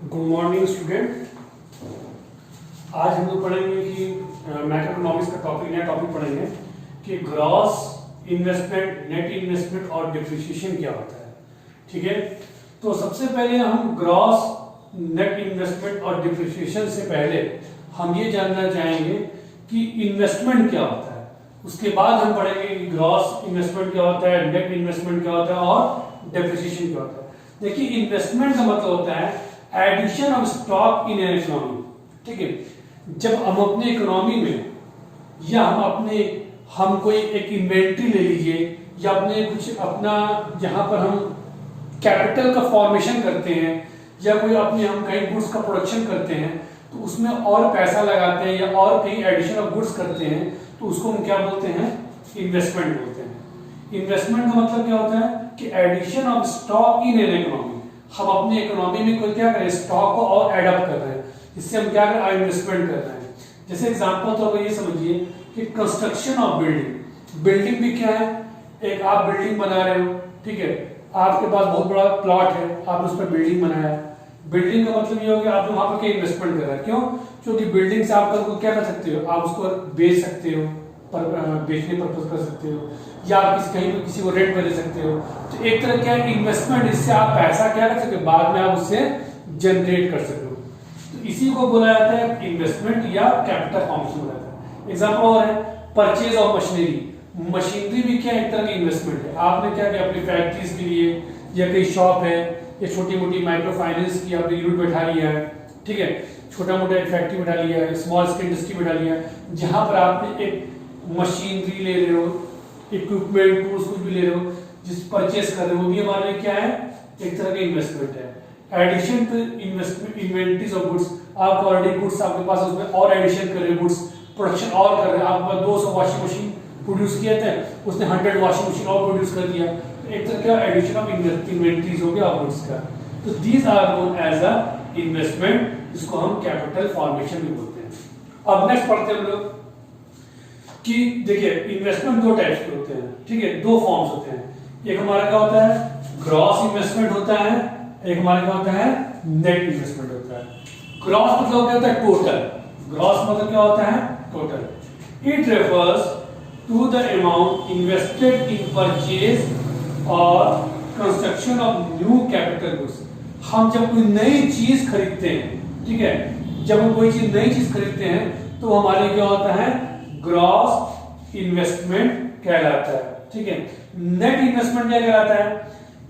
Good morning student. आज हम लोग पढ़ेंगे कि मैक्रोइकोनॉमिक्स का नया टॉपिक पढ़ेंगे कि ग्रॉस इन्वेस्टमेंट, नेट इन्वेस्टमेंट और डिप्रिसिएशन क्या होता है। ठीक है, तो सबसे पहले हम ग्रॉस, नेट इन्वेस्टमेंट और डिप्रिसिएशन से पहले हम ये जानना चाहेंगे कि इन्वेस्टमेंट क्या होता है। उसके बाद हम पढ़ेंगे कि ग्रॉस इन्वेस्टमेंट क्या होता है, नेट इन्वेस्टमेंट क्या होता है और डिप्रिसिएशन क्या होता है। देखिए, इन्वेस्टमेंट का मतलब होता है addition of stock in an economy. ठीक है, जब हम अपने इकोनॉमी में या हम कोई एक इन्वेंट्री ले लीजिए या अपना जहां पर हम कैपिटल का फॉर्मेशन करते हैं या हम कहीं गुड्स का प्रोडक्शन करते हैं तो उसमें और पैसा लगाते हैं या और कहीं एडिशन ऑफ गुड्स करते हैं तो उसको हम क्या बोलते हैं, इन्वेस्टमेंट बोलते हैं। इन्वेस्टमेंट का मतलब क्या होता है कि addition of stock in an economy. हम अपनी इकोनॉमी में कोई क्या करें, स्टॉक को और एड अप कर रहे हैं, इससे हम क्या कर रहे हैं, इन्वेस्टमेंट कर रहे हैं। जैसे एग्जांपल तो ये समझिए कि कंस्ट्रक्शन ऑफ बिल्डिंग भी क्या है, एक आप बिल्डिंग बना रहे हो। ठीक है, आपके पास बहुत बड़ा प्लॉट है, आपने उस पर बिल्डिंग बनाया। बिल्डिंग का मतलब ये हो गया आपने वहां पर क्या इन्वेस्टमेंट कर रहा है। क्यों? क्योंकि बिल्डिंग से आप कल क्या कर सकते हो, आप उसको बेच सकते हो, बेचने पर्पज कर सकते हो या आप कहीं पर किसी को रेंट पर दे सकते हो। तो एक तरह क्या इन्वेस्टमेंट, इससे आप पैसा क्या कर सकते हो, बाद में आप उससे जनरेट कर सकते हो। तो इसी को बोला जाता है इन्वेस्टमेंट या कैपिटल फॉर्मेशन बोला जाता है। एग्जांपल और है परचेज ऑफ मशीनरी। मशीनरी भी क्या एक तरह की इन्वेस्टमेंट है। आपने क्या किया, अपनी फैक्ट्रीज के लिए या कहीं शॉप है या छोटी मोटी माइक्रो फाइनेंस की आपने यूनिट बैठा लिया है। ठीक है, छोटा मोटा एक फैक्ट्री बैठा लिया है, स्मॉल स्केल इंडस्ट्री बैठा लिया है, जहां पर आपने एक मशीनरी ले रहे हो, इक्विपमेंट टूल्स कुछ भी ले रहे हो, जिस परचेस कर रहे हो, वो भी हमारे लिए क्या है, एक तरह का इन्वेस्टमेंट है। Addition to investment inventories of goods. आप ऑलरेडी गुड्स आपके पास, उसमें और एडिशन कर रहे हो, गुड्स प्रोडक्शन और कर रहे हैं। आपके पास 200 वॉशिंग मशीन प्रोड्यूस किए थे, उसने 100 वॉशिंग मशीन और प्रोड्यूस कर दिया। तो एक तरह का एडिशन ऑफ इन्वेंटरीज हो गया गुड्स का। तो these are known as a investment, जिसको हम कैपिटल फॉर्मेशन भी बोलते हैं। अब नेक्स्ट पढ़ते हैं हम लोग कि देखिए इन्वेस्टमेंट दो टाइप्स के होते हैं। ठीक है, दो फॉर्म्स होते हैं। एक हमारा क्या होता है, ग्रॉस इन्वेस्टमेंट होता है, एक हमारा क्या होता है, नेट इन्वेस्टमेंट होता है। ग्रॉस मतलब क्या होता है, टोटल। ग्रॉस मतलब क्या होता है, total. It refers to the amount invested in purchase और construction of new capital goods. हम जब कोई नई चीज खरीदते हैं, ठीक है, जब हम कोई चीज नई चीज खरीदते हैं तो हमारे क्या होता है, ग्रॉस इन्वेस्टमेंट कहलाता है। ठीक है, नेट इन्वेस्टमेंट क्या कहलाता है,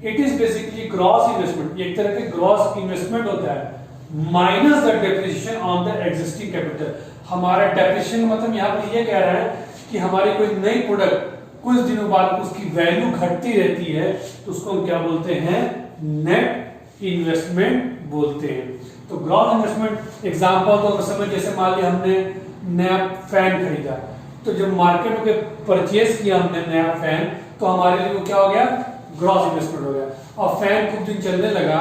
it is basically gross investment, एक तरह के ग्रॉस इन्वेस्टमेंट होता है minus the depreciation on the existing capital. हमारा डेप्रिसिएशन मतलब यहां पर ये कह रहा है कि हमारी कोई नई प्रोडक्ट कुछ दिनों बाद उसकी वैल्यू घटती रहती है, तो उसको हम क्या बोलते हैं, नेट इन्वेस्टमेंट बोलते हैं। तो ग्रॉस इन्वेस्टमेंट एग्जांपल तो समझ, जैसे मान लिया हमने नया फैन खरीदा, तो जब मार्केट में परचेज किया हमने नया फैन, तो हमारे लिए वो क्या हो गया, ग्रॉस इन्वेस्टमेंट हो गया। और फैन कुछ दिन चलने लगा,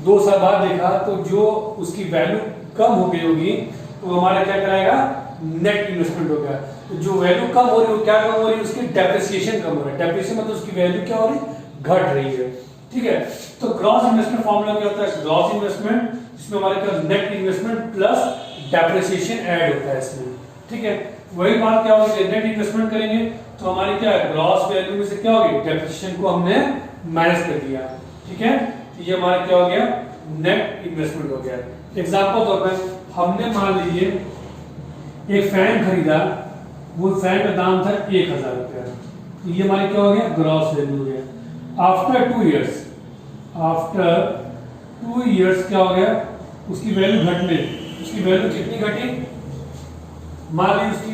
2 साल बाद देखा तो जो उसकी वैल्यू कम हो गई होगी, तो हमारा क्या कराएगा, नेट इन्वेस्टमेंट हो गया। तो जो वैल्यू कम हो रही है, क्या कम हो रही है, उसकी डेप्रिसिएशन कम हो रहा है। डेप्रिसिएशन मतलब उसकी वैल्यू क्या हो रही है, घट रही है। ठीक है, तो ग्रॉस इन्वेस्टमेंट फॉर्मूला क्या होता है, ग्रॉस इन्वेस्टमेंट, जिसमें हमारे पास net investment plus depreciation add होता है इसमें। ठीक है, वही बात क्या होगी, नेट इन्वेस्टमेंट करेंगे तो हमारी क्या है, ग्रॉस वैल्यू में से क्या होगी, डेप्रिसिएशन को हमने माइनस कर दिया। ठीक है, तो ये हमारा क्या हो गया, नेट इन्वेस्टमेंट हो गया। एग्जांपल तौर पर हमने मान लीजिए एक फैन खरीदा, वो फैन का दाम था 1000 रुपया, तो ये हमारी क्या हो गया, ग्रॉस वैल्यू हो गया। आफ्टर 2 इयर्स क्या हो गया, उसकी वैल्यू घटने, उसकी वैल्यू कितनी घटी, मान लीजिए उसकी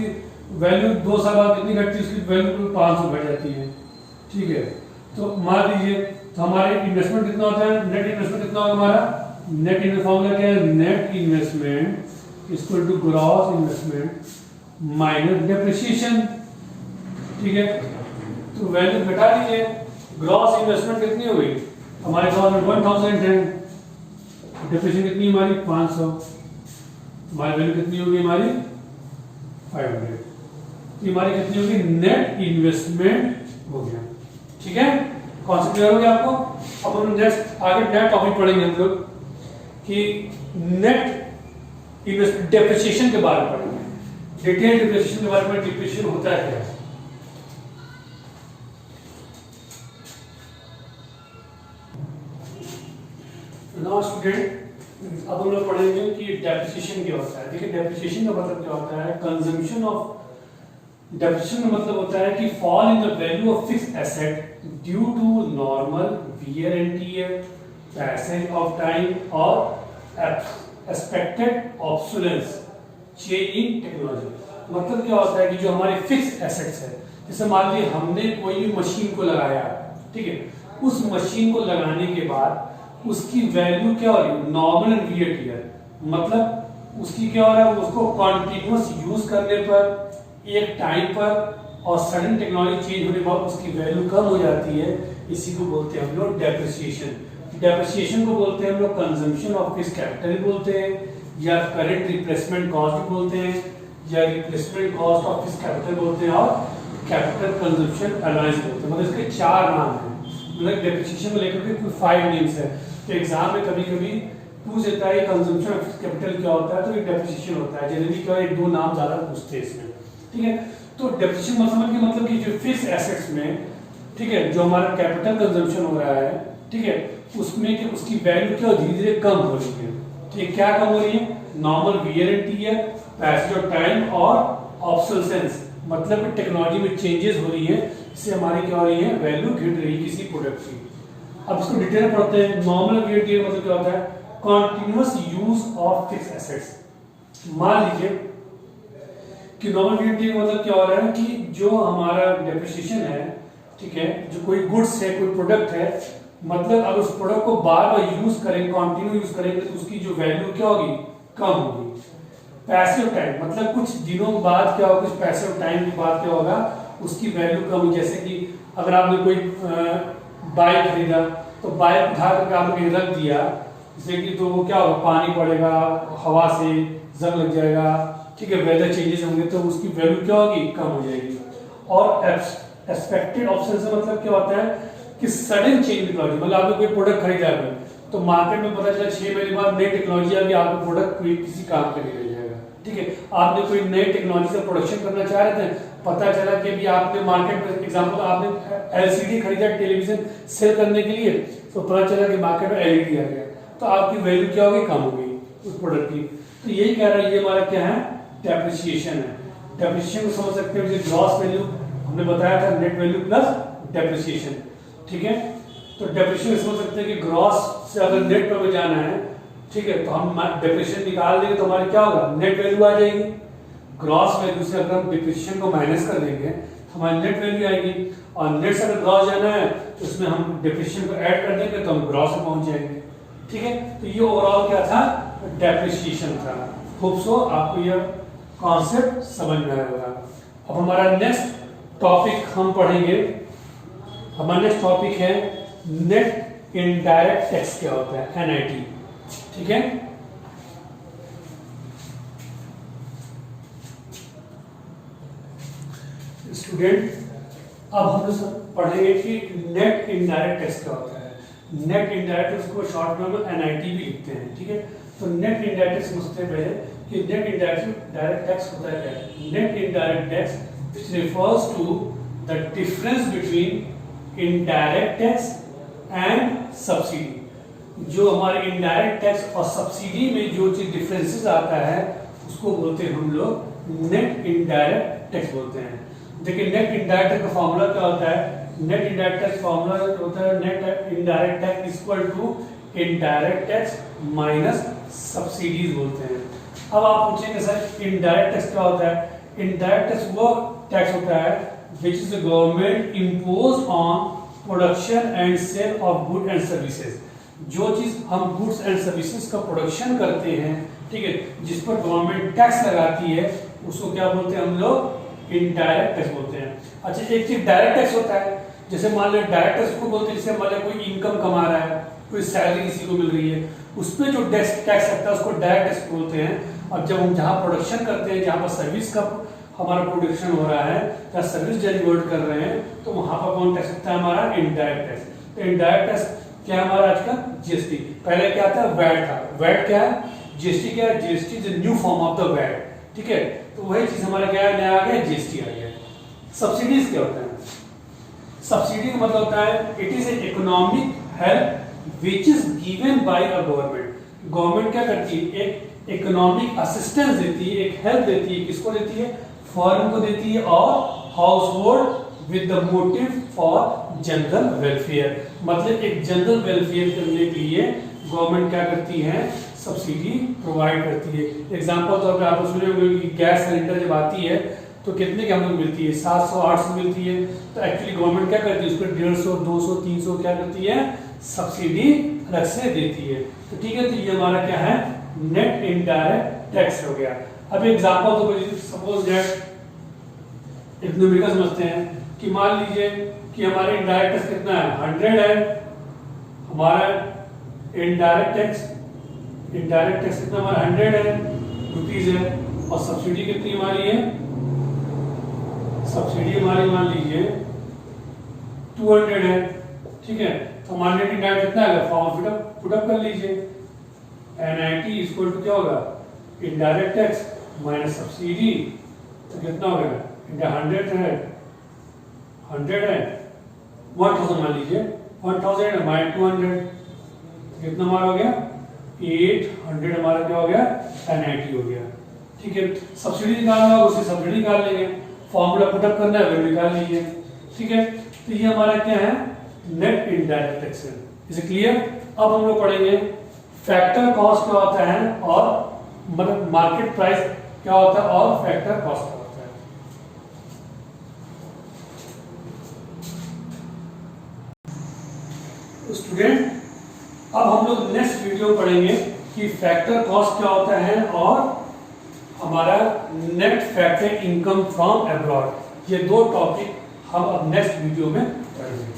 वैल्यू 2 साल बाद कितनी घटती है, उसकी वैल्यू 500 घट जाती है। ठीक है, तो मान लीजिए, तो हमारे इन्वेस्टमेंट कितना होता है, नेट इन्वेस्टमेंट कितना होगा हमारा, नेट इन्वेस्टमेंट फॉर्मूला क्या है, net investment equal to gross investment minus depreciation. ठीक है, तो वैल्यू घटा लीजिए, ग्रॉस इन्वेस्टमेंट कितनी हो गई हमारे पास 1000 है, डेप्रिसिएशन कितनी हमारी 500, हमारी वैल्यू कितनी होगी हमारी 500। तो हमारी कितनी होगी, नेट इन्वेस्टमेंट हो गया। ठीक है, कॉन्सेप्ट क्लियर हो गया आपको। अब हम नेक्स्ट आगे नया टॉपिक पढ़ेंगे हम लोग कि नेट डेप्रिसिएशन के बारे में पढ़ेंगे। डिटेल डेप्रिसिएशन के बारे में, डिप्रिसिएशन होता है क्या। नाउ स्टूडेंट, अब हम लोग पढ़ेंगे कि डेप्रिसिएशन क्या होता है। देखिए डेप्रिसिएशन का मतलब क्या होता है, कंजम्पशन ऑफ, डेप्रिसिएशन का मतलब होता है कि fall in the value of fixed asset due to normal wear and tear, passage of time और expected obsolescence, change in technology. मतलब क्या होता है कि जो हमारे फिक्स्ड एसेट्स है, जैसे मान लीजिए हमने कोई भी मशीन को लगाया, ठीक है, उस मशीन को लगाने के बाद उसकी वैल्यू क्या हो रही है, नॉर्मल एंड वियर टियर, मतलब उसकी क्या हो रहा है, उसको कॉन्टिन्यूअस यूज करने पर एक टाइम पर और सडन टेक्नोलॉजी चेंज होने के बाद उसकी वैल्यू कम हो जाती है, इसी को बोलते हैं हम लोग डेप्रिसिएशन। डेप्रिसिएशन को बोलते हैं हम लोग कंजम्पशन ऑफ फिक्स्ड कैपिटल बोलते हैं, या करेंट रिप्लेसमेंट कॉस्ट भी बोलते हैं, या replacement cost of fixed capital बोलते हैं, और कैपिटल कंजम्पशन अलाउंस बोलते हैं। मतलब इसके 4 नाम हैं, मतलब डेप्रिसिएशन को लेकर के कुल 5 नेम्स है। तो एग्जाम में कभी कभी पूछ देता है कंजम्पशन ऑफ फिक्स्ड कैपिटल क्या होता है, तो ये डेप्रिसिएशन होता है। जनरली क्या है, 2 नाम ज्यादा पूछते हैं इसमें, ठीक है। तो डेप्रिसिएशन मतलब कि जो फिक्स्ड एसेट्स में, ठीक है, जो हमारा कैपिटल कंजम्पशन हो रहा है, ठीक है, उसमें कि उसकी वैल्यू क्या धीरे धीरे कम हो रही है। ठीक, क्या कम हो रही है, normal wear and tear, passage of time और ऑब्सोलेसेंस, मतलब टेक्नोलॉजी में चेंजेस हो रही है, इससे हमारी क्या हो रही है, वैल्यू घट रही है किसी प्रोडक्ट की। अब इसको डिटेल पढ़ते हैं। नॉर्मल वियर टियर मतलब क्या होता है, continuous use of fixed assets. मान लीजिए कि नॉर्मल वियर टियर मतलब क्या हो रहा है कि जो हमारा डेप्रिसिएशन है, ठीक है, जो कोई गुड्स है, कोई प्रोडक्ट है, मतलब अगर उस प्रोडक्ट को बार बार यूज करेंगे, कंटिन्यू यूज करेंगे, तो उसकी जो वैल्यू क्या होगी, कम होगी। पैसे ऑफ टाइम मतलब कुछ दिनों बाद क्या होगा, कुछ पैसे ऑफ टाइम के बाद क्या होगा, उसकी वैल्यू कम होगी। जैसे कि अगर आपने कोई बाइक खरीदा, तो बाइक उठा करके आपने कहीं रख दिया, जैसे कि तो वो क्या होगा, पानी पड़ेगा, हवा से जंग लग जाएगा, ठीक है, वेदर चेंजेस होंगे, तो उसकी वैल्यू क्या होगी, कम हो जाएगी। और एक्सपेक्टेड ऑब्सोलेंस मतलब क्या होता है कि सडन चेंज टेक्नोलॉजी, मतलब आपने कोई प्रोडक्ट खरीदा है तो मार्केट में पता चला 6 महीने बाद नई टेक्नोलॉजी आ गई, आपका प्रोडक्ट कोई किसी काम का नहीं रह जाएगा, ठीक है। आपने कोई नई टेक्नोलॉजी से प्रोडक्शन करना चाह रहे थे, पता चला कि अभी आपने मार्केट में, एग्जांपल आपने एलसीडी खरीदा टेलीविजन सेल करने के लिए, तो पता चला कि मार्केट में एलईडी आ गया, तो आपकी वैल्यू क्या होगी, कम हो गई उस प्रोडक्ट की। तो यही कह रहा है, ये हमारा क्या है, डेप्रिसिएशन है। डेप्रिसिएशन को समझ सकते हैं, जैसे ग्रॉस वैल्यू हमने बताया था, नेट वैल्यू प्लस डेप्रिसिएशन, ठीक है। तो डेप्रिसिएशन समझ सकते हैं कि ग्रॉस से अगर नेट पर जाना है, ठीक है, तो हम डेप्रिसिएशन निकाल देंगे तो हमारी क्या होगा, नेट वैल्यू आ जाएगी। ग्रॉस वैल्यू से अगर हम डेप्रिसिएशन को माइनस कर देंगे तो हमारी नेट वैल्यू आएगी, और नेट से अगर ग्रॉस जाना है तो उसमें हम डेप्रिसिएशन को ऐड कर देंगे तो हम ग्रॉस में पहुंच जाएंगे, ठीक है। तो ये ओवरऑल क्या था, डेप्रिसिएशन था। होप सो आपको यह कॉन्सेप्ट समझ में आया होगा। अब हमारा नेक्स्ट टॉपिक हम पढ़ेंगे, हमारा नेक्स्ट टॉपिक है नेट इनडायरेक्ट टैक्स क्या होता है, एनआईटी, ठीक है। स्टूडेंट, अब हम लोग पढ़ेंगे कि नेट इनडायरेक्ट टैक्स क्या होता है। नेट इनडायरेक्ट टैक्स को शॉर्ट में एनआईटी भी लिखते हैं, ठीक है। तो नेट इनडायरेक्ट टैक्स समझते हैं पहले कि नेट इनडायरेक्ट टैक्स होता है क्या है। Net indirect tax which refers to the difference between indirect tax and subsidy। जो हमारे इनडायरेक्ट टैक्स और सब्सिडी में जो चीज डिफरेंसेस आता है उसको बोलते हैं हम लोग नेट इनडायरेक्ट टैक्स बोलते हैं। देखिए नेट इनडायरेक्ट टैक्स का फॉर्मूला क्या होता है, नेट इनडायरेक्ट टैक्स फॉर्मूला होता है net indirect tax equal to indirect tax minus subsidies बोलते हैं। अब आप पूछेंगे सर इनडायरेक्ट टैक्स क्या होता है। इनडायरेक्ट टैक्स वो टैक्स होता है which is the government imposed on production and sale of goods and services। जो चीज हम गुड्स एंड सर्विसेज का प्रोडक्शन करते हैं, ठीक है, जिस पर गवर्नमेंट टैक्स लगाती है, उसको क्या बोलते हैं हम लोग, इनडायरेक्ट टैक्स बोलते हैं। अच्छा, एक चीज डायरेक्ट टैक्स होता है, जैसे मान लो डायरेक्ट टैक्स को बोलते हैं, जैसे मान लो कोई इनकम कमा रहा है, कोई सैलरी किसी को मिल रही है, उस पर जो टैक्स लगता है उसको डायरेक्ट टैक्स बोलते हैं। और जब हम जहाँ प्रोडक्शन करते हैं, जहाँ पर सर्विस का हमारा प्रोडक्शन हो रहा है या सर्विस डिलीवर कर रहे हैं, तो वहां पर कौन टैक्स होता है हमारा, इनडायरेक्ट टैक्स। तो इनडायरेक्ट टैक्स क्या है हमारा आज का जीएसटी। पहले क्या था, वैट था। वैट क्या है, जीएसटी क्या है, GST is new form of the VAT. ठीक है, तो वही चीज हमारा क्या है, नया आ गया, जीएसटी आ गया। सब्सिडीज क्या होता है, सब्सिडी का मतलब होता है it is a economic help which is given by a government. Government क्या करती है, एक इकोनॉमिक असिस्टेंस देती है, एक हेल्प देती है। किसको देती है, फॉरेन को देती है, और house hold with the motive for general welfare. मतलब एक जनरल वेलफेयर करने के लिए गवर्नमेंट क्या करती है, सब्सिडी प्रोवाइड करती है। एग्जांपल तौर पे आप सुने होंगे कि गैस सिलेंडर जब आती है तो कितने की हमको मिलती है, 700-800 मिलती है। तो एक्चुअली गवर्नमेंट क्या करती है, उस पर 150, 200, 300 क्या करती है, सब्सिडी अलग से देती है। तो ठीक है, तो ये हमारा क्या है, नेट इनडायरेक्ट टैक्स हो गया। अब एग्जांपल तो सपोज दैट एक न्यूमेरिकल समझते हैं कि मान लीजिए कि हमारे इनडायरेक्ट टैक्स कितना है, 100 है हमारा इनडायरेक्ट टैक्स। इनडायरेक्ट टैक्स कितना हमारा 100 है रुपीज है, और सब्सिडी कितनी हमारी है, सब्सिडी हमारी मान लीजिए 200 है। ठीक है, तो हमारे नेट इनडायरेक्ट कितना आएगा, फॉर्म पुटअप कर लीजिए। NIT इक्वल टू क्या होगा, इनडायरेक्ट टैक्स माइनस सब्सिडी, तो कितना हो गया, इंडिया 100 है, 100 है 1000 मान लीजिए, 1000 है माइनस 200, कितना हमारा हो गया 800, हमारा क्या हो गया, NIT हो गया। ठीक है, सब्सिडी निकालना होगा, उससे सब्सिडी निकाल लेंगे, फॉर्मूला पुटअप करना है, वैल्यू निकाल लीजिए। ठीक है, तो ये हमारा क्या है, नेट इनडायरेक्ट टैक्स है। Is it clear. अब हम लोग पढ़ेंगे फैक्टर कॉस्ट क्या होता है, और मतलब मार्केट प्राइस क्या होता है, और फैक्टर कॉस्ट क्या होता है। स्टूडेंट, अब हम लोग नेक्स्ट वीडियो पढ़ेंगे कि फैक्टर कॉस्ट क्या होता है, और हमारा net factor income from abroad. ये दो टॉपिक हम अब नेक्स्ट वीडियो में पढ़ेंगे।